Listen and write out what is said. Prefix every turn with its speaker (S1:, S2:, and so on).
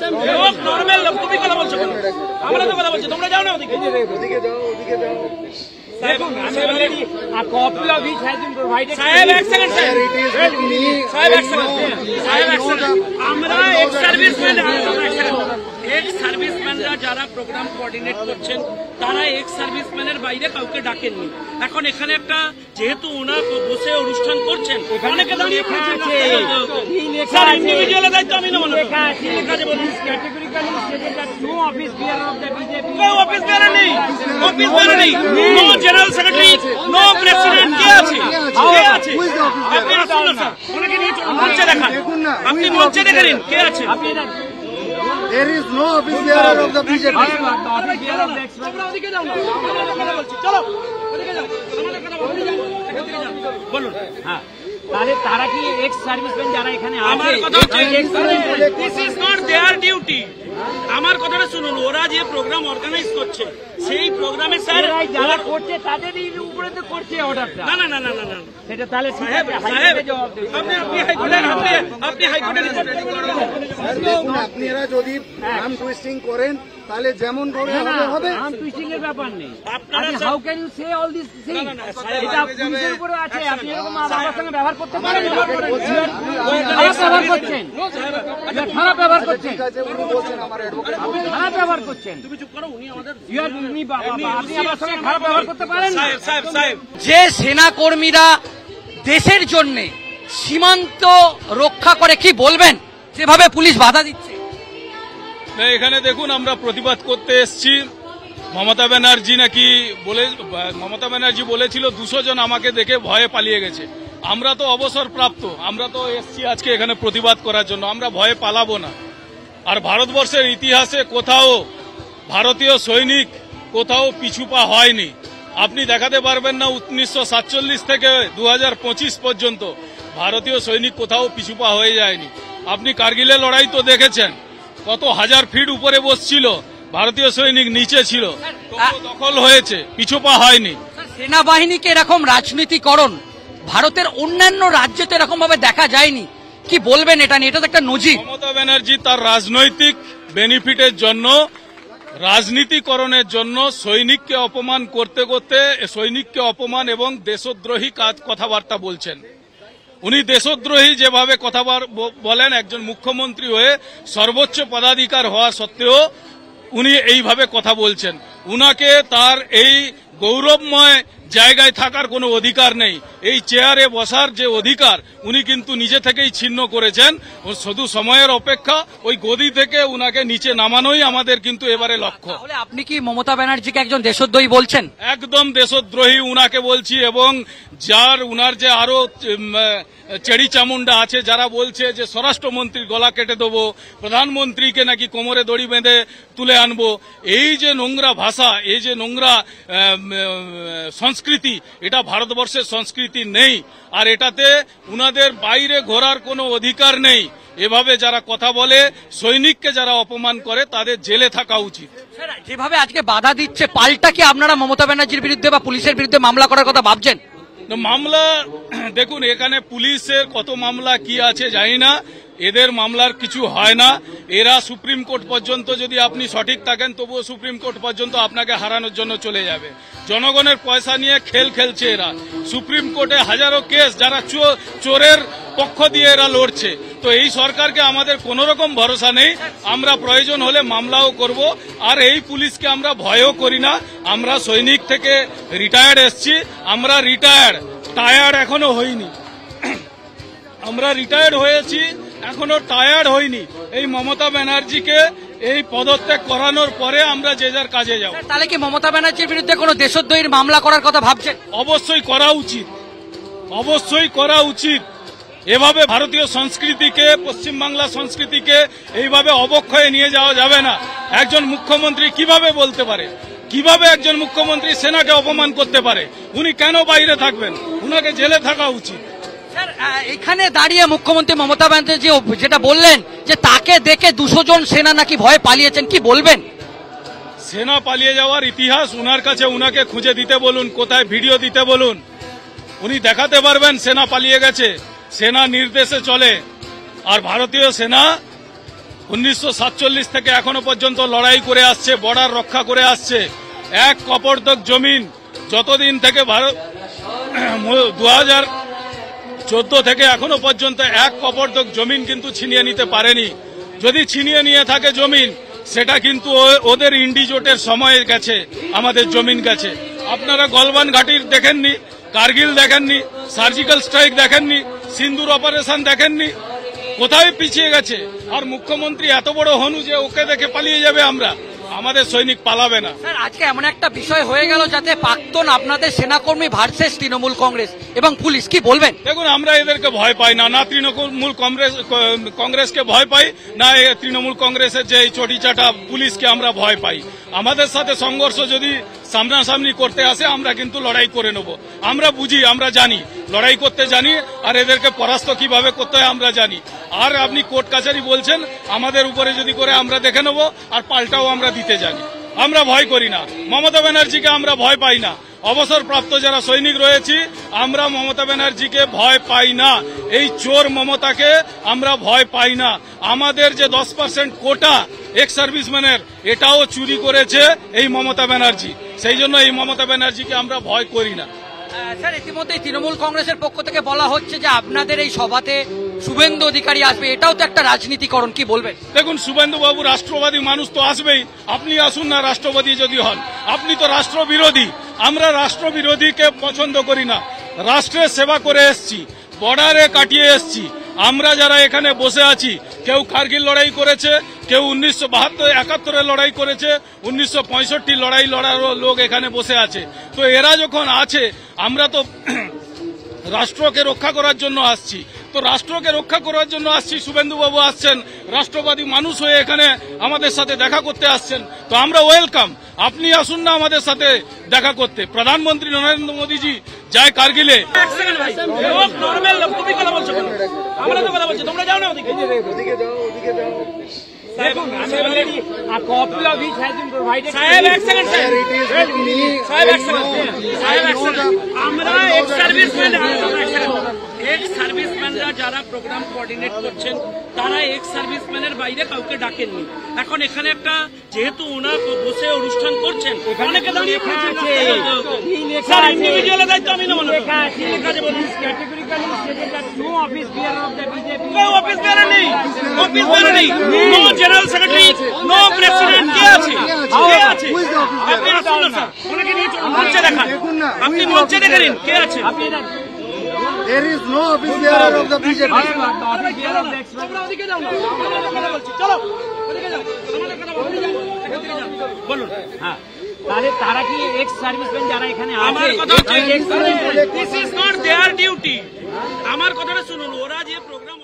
S1: ভাই, লোক নরমাল লোক, তুমি কথা বলছো কেন? আমরা তো কথা বলছি, তোমরা যাও না ওদিকে।
S2: Copy of which has been provided.
S1: সাহেব এক সেকেন্ড, সাহেব এক সেকেন্ড, আমরা এক্স সার্ভিসম্যানরা যারা প্রোগ্রাম কোঅর্ডিনেট করছেন তারা এক্স সার্ভিসম্যানের বাইরে কাউকে ডাকেননি। এখন এখানে একটা যেহেতু ওনার বসে অনুষ্ঠান করছেন, অনেকে দাঁড়িয়ে ইন্ডিভিজুয়ালের দায়িত্ব আমি নেব না। অফিস বেয়ার নেই, অফিস বেয়ার নেই, no general secretary, no president. কে আছে? কে আছে? আপনি আসুন না স্যার, ওনাকে নিয়ে মঞ্চে দেখান, আপনি মঞ্চে দেখে নিন কে আছে।
S3: There is no office bearer of the BJP.
S1: বলুন।
S2: হ্যাঁ, তাহলে তারা কি এক্স সার্ভিসম্যান যারা এখানে
S1: আমার কথা হচ্ছে this is not their duty. আমার কথাটা শুনুন, ওরা যে প্রোগ্রাম অর্গানাইজ করছে সেই প্রোগ্রামে স্যার
S2: যারা করছে তাদেরই উপরে তো করছে অর্ডারটা।
S1: না না না না না না
S2: সেটা তাহলে
S1: সাহেব সাহেব আপনি হাইকোর্টের আপনি হাইকোর্টের
S3: আপনারা যদি আর্ম টুইস্টিং করেন তাহলে যেমন করে হবে।
S2: আর্ম টুইস্টিং এর ব্যাপার নেই।
S1: আপনারা
S2: how can you say all this thing? এটা পুলিশের উপরে আছে। আপনি এরকম আমার সঙ্গে ব্যবহার করতে পারেন? ব্যবহার করছেন, খারাপ ব্যবহার করছেন, খারাপ ব্যবহার করছেন।
S1: তুমি চুপ করো, উনি আমাদের
S2: আপনি আমার সঙ্গে খারাপ ব্যবহার করতে পারেন না।
S1: সাহেব সাহেব
S4: যে সেনাকর্মীরা দেশের জন্য সীমান্ত রক্ষা করে, কি বলবেন যেভাবে পুলিশ বাধা দিচ্ছে?
S5: এখানে দেখুন, আমরা প্রতিবাদ করতে এসেছি। মমতা ব্যানার্জি বলেছিল 200 জন আমাকে দেখে ভয়ে পালিয়ে গেছে। আমরা তো অবসরপ্রাপ্ত, আমরা তো এসেছি আজকে এখানে প্রতিবাদ করার জন্য, আমরা ভয়ে পালাবো না। আর ভারতবর্ষের ইতিহাসে কোথাও ভারতীয় সৈনিক কোথাও পিছুপা হয়নি। আপনি দেখাতে পারবেন না 1947 থেকে 2025 পর্যন্ত ভারতীয় সৈনিক কোথাও পিছুপা হয়ে যায়নি। আপনি কার্গিলের লড়াই তো দেখেছেন, কত হাজার ফিট উপরে বসছিল ভারতীয় সৈনিক, নিচে ছিল, দখল হয়েছে, পিছুপা হয়নি।
S4: সেনাবাহিনীকে এরকম রাজনীতিকরণ ভারতের অন্যান্য রাজ্যে তো এরকম ভাবে দেখা যায়নি, কি বলবেন এটা নিয়ে? এটা তো একটা নজির।
S5: মমতা ব্যানার্জি তার রাজনৈতিক বেনিফিটের জন্য, রাজনীতিকরণের জন্য সৈনিককে অপমান করতে করতে সৈনিককে অপমান এবং দেশদ্রোহী কথাবার্তা বলছেন। উনি দেশদ্রোহী যেভাবে কথা বলেন, একজন মুখ্যমন্ত্রী হয়ে সর্বোচ্চ পদাধিকার হওয়া সত্ত্বেও উনি এইভাবে কথা বলছেন। উনাকে তার এই গৌরবময় জায়গায় থাকার কোনো অধিকার নেই। এই চেয়ারে বসার যে অধিকার উনি কিন্তু নিজে থেকেই ছিন্ন করেছেন। শুধু সময়ের অপেক্ষা, ওই গদি থেকে উনাকে নিচে নামানোই আমাদের কিন্তু এবারে লক্ষ্য।
S4: তাহলে আপনি কি মমতা ব্যানার্জিকে একজন দেশদ্রোহী বলছেন?
S5: একদম দেশদ্রোহী উনাকে বলছি। এবং উনার যে আরো চেড়ি চামুন্ডা আছে যারা বলছে যে স্বরাষ্ট্রমন্ত্রীর গলা কেটে দেবো, প্রধানমন্ত্রীকে নাকি কোমরে দড়ি বেঁধে তুলে আনবো, এই যে নোংরা ভাষা, এই যে নোংরা সংস্কৃতি, এটা ভারতবর্ষের সংস্কৃতি নেই। আর এটাতে উনাদের বাইরে ঘোরার কোনো অধিকার নেই। এভাবে যারা কথা বলে, সৈনিককে যারা অপমান করে, তাদের জেলে থাকা উচিত।
S4: যেভাবে আজকে বাধা দিচ্ছে, পাল্টা কি আপনারা মমতা ব্যানার্জির বিরুদ্ধে বা পুলিশের বিরুদ্ধে মামলা করার কথা ভাবছেন?
S5: মামলা দেখুন, এখানে পুলিশের কত মামলা কি আছে জানি না, এদের মামলার কিছু হয় না। এরা সুপ্রিম কোর্ট পর্যন্ত, যদি আপনি সঠিক থাকেন তবুও সুপ্রিম কোর্ট পর্যন্ত আপনাকে হারানোর জন্য চলে যাবে। জনগণের পয়সা নিয়ে খেলছে এরা। সুপ্রিম কোর্টে হাজারো কেস, যারা চোরের পক্ষ দিয়ে এরা লড়ছে। তো এই সরকারকে আমাদের কোন রকম ভরসা নেই। আমরা প্রয়োজন হলে মামলাও করব। আর এই পুলিশকে আমরা ভয়ও করি না। আমরা সৈনিক থেকে রিটায়ার্ড এসছি, আমরা টায়ার্ড এখনো হইনি। আমরা রিটায়ার্ড হয়েছি, এখনো টায়ার্ড হইনি। এই মমতা ব্যানার্জিকে এই পদত্যাগ করানোর পরে আমরা যে যার কাজে যাব।
S4: তাহলে কি মমতা ব্যানার্জির বিরুদ্ধে কোনো দেশদ্রোহীর মামলা করার কথা ভাবছেন?
S5: অবশ্যই করা উচিত, অবশ্যই করা উচিত। এভাবে ভারতীয় সংস্কৃতিকে, পশ্চিমবাংলা সংস্কৃতিকে এইভাবে অবক্ষয়ে নিয়ে যাওয়া যাবে না। একজন মুখ্যমন্ত্রী কিভাবে বলতে পারে, কিভাবে একজন মুখ্যমন্ত্রী সেনাকে অপমান করতে পারে? উনি কেন বাইরে থাকবেন? উনাকে জেলে থাকা উচিত।
S4: স্যার, এখানে দাঁড়িয়ে মুখ্যমন্ত্রী মমতা ব্যানার্জি যেটা বললেন যে তাকে দেখে 200 জন সেনা নাকি ভয়ে পালিয়েছেন, কি বলবেন?
S5: সেনা পালিয়ে যাওয়ার ইতিহাস উনার কাছে, উনাকে খুঁজে দিতে বলুন, কোথায় ভিডিও দিতে বলুন, উনি দেখাতে পারবেন সেনা পালিয়ে গেছে। সেনা নির্দেশে চলে। আর ভারতীয় সেনা 1947 থেকে এখনো পর্যন্ত লড়াই করে আসছে, বর্ডার রক্ষা করে আসছে। এক কপর্দক জমিন যতদিন থেকে ভারত 2014 থেকে এখনো পর্যন্ত এক কপর্দক জমিন কিন্তু ছিনিয়ে নিতে পারেনি। যদি ছিনিয়ে নিয়ে থাকে জমিন, সেটা কিন্তু ওদের ইন্ডিজোটের সময় গেছে, আমাদের জমিন গেছে। আপনারা গলবান ঘাটির দেখেননি, কার্গিল দেখেননি, সার্জিক্যাল স্ট্রাইক দেখেননি, সিন্দুর অপারেশন দেখেননি, কোথায় পিছিয়ে গেছে। আর মুখ্যমন্ত্রী এত বড় হনু যে ওকে দেখে পালিয়ে যাবে আমরা, আমাদের সৈনিক পালাবে না।
S4: স্যার, আজকে এমন একটা বিষয় হয়ে গেল যাতে প্রাক্তন আপনাদের সেনাকর্মী ভার্সেস তৃণমূল কংগ্রেস এবং পুলিশ, কি বলবেন?
S5: দেখুন, আমরা এদেরকে ভয় পাই না, না তৃণমূল কংগ্রেসকে ভয় পাই, না তৃণমূল কংগ্রেসের যে চটিচাটা পুলিশকে আমরা ভয় পাই। আমাদের সাথে সংঘর্ষ যদি সামনাসামনি করতে আসে, আমরা কিন্তু লড়াই করে নেব। আমরা বুঝি, আমরা জানি, লড়াই করতে জানি, আর এদেরকে পরাস্ত কিভাবে করতে হয় আমরা জানি। আর আপনি কোর্ট কাছারি বলছেন, আমাদের উপরে যদি করে আমরা দেখে নেব, আর পাল্টাও আমরা দিতে জানি। আমরা ভয় করি না, মমতা ব্যানার্জিকে আমরা ভয় পাই না। অবসরপ্রাপ্ত যারা সৈনিক রয়েছি, আমরা মমতা ব্যানার্জিকে ভয় পাই না। এই চোর মমতাকে আমরা ভয় পাই না। আমাদের যে 10% কোটা এক্স সার্ভিসম্যানের, এটাও চুরি করেছে এই মমতা ব্যানার্জি। সেই জন্য এই মমতা ব্যানার্জিকে আমরা ভয় করি না।
S4: স্যার, ইতিমধ্যে তৃণমূল কংগ্রেসের পক্ষ থেকে বলা হচ্ছে যে আপনাদের এই সভাতে শুভেন্দু অধিকারী আসবে, এটাও তো একটা রাজনীতিকরণ, কি বলবেন?
S5: দেখুন, শুভেন্দু বাবু রাষ্ট্রবাদী মানুষ তো আসবেই। আপনি আসুন না, রাষ্ট্রবাদী যদি হন। আপনি তো রাষ্ট্রবিরোধী। আমরা রাষ্ট্রবিরোধীকে পছন্দ করি না। রাষ্ট্রের সেবা করে এসছি, বর্ডারে কাটিয়ে এসছি। আমরা যারা এখানে বসে আছি, কেউ কার্গিল লড়াই করেছে, কেউ 1972-71 লড়াই করেছে, 1965 লড়াই লড়ার লোক এখানে বসে আছে। তো এরা যখন আছে, আমরা তো রাষ্ট্রকে রক্ষা করার জন্য আসছি। তো রাষ্ট্রকে রক্ষা করার জন্য আসছি। শুভেন্দু বাবু আসছেন, রাষ্ট্রবাদী মানুষ হয়ে এখানে আমাদের সাথে দেখা করতে আসছেন। তো আমরা ওয়েলকাম। আপনি আসুন না আমাদের সাথে দেখা করতে। প্রধানমন্ত্রী নরেন্দ্র মোদীজি যায় কার্গিলে।
S1: নর্মাল লোক, তুমি কথা বলছো কেন? আমরা তো কথা বলছি, তোমরা যাও না ওদিকে।
S3: ওদিকে যাও, ওদিকে যাও।
S2: A copy of which has been provided.
S1: সাহেব, এক second
S3: Sir, it is with me.
S1: সাহেব, এক
S3: I
S1: সেকেন্ড
S3: know-
S1: সাহেব,
S3: I
S1: এক
S3: know
S1: সেকেন্ড।
S3: the-
S1: আমরা এক্স সার্ভিসম্যানরা যারা প্রোগ্রাম কোঅর্ডিনেট করছেন, তারা এক্স সার্ভিসম্যানের বাইরে কাউকে ডাকেননি। এখন এখানে একটা, যেহেতু ওনার বসে অনুষ্ঠান করছেন, অনেকে দাঁড়িয়ে পড়েছেন। স্যার, ইন্ডিভিজুয়ালের দায়িত্ব আমি নেব না।
S2: লেখা আছে, categorically stated that no office bearer of the BJP.
S1: কেউ অফিস বেরো নেই, অফিস বেরো নেই। No general secretary, no president. কে আছে? কে আছে? আপনি আসুন না স্যার, ওনাকে নিয়ে চলুন, মঞ্চে দেখান। আপনি মঞ্চে দেখে নিন কে আছে।
S3: There is no office bearer of the BJP.
S1: তোমরা ওদিকে যাও না, আমরা কথা বলছি। চলো ওদিকে যাও, আমাদের কথা বলছি। বলুন।
S2: হ্যাঁ, তাহলে তারা কি এক্স সার্ভিসম্যান যারা এখানে
S1: আমার
S2: আছে,
S1: কথা হচ্ছে, this is not their duty. আমার কথাটা শুনুন, ওরা যে প্রোগ্রাম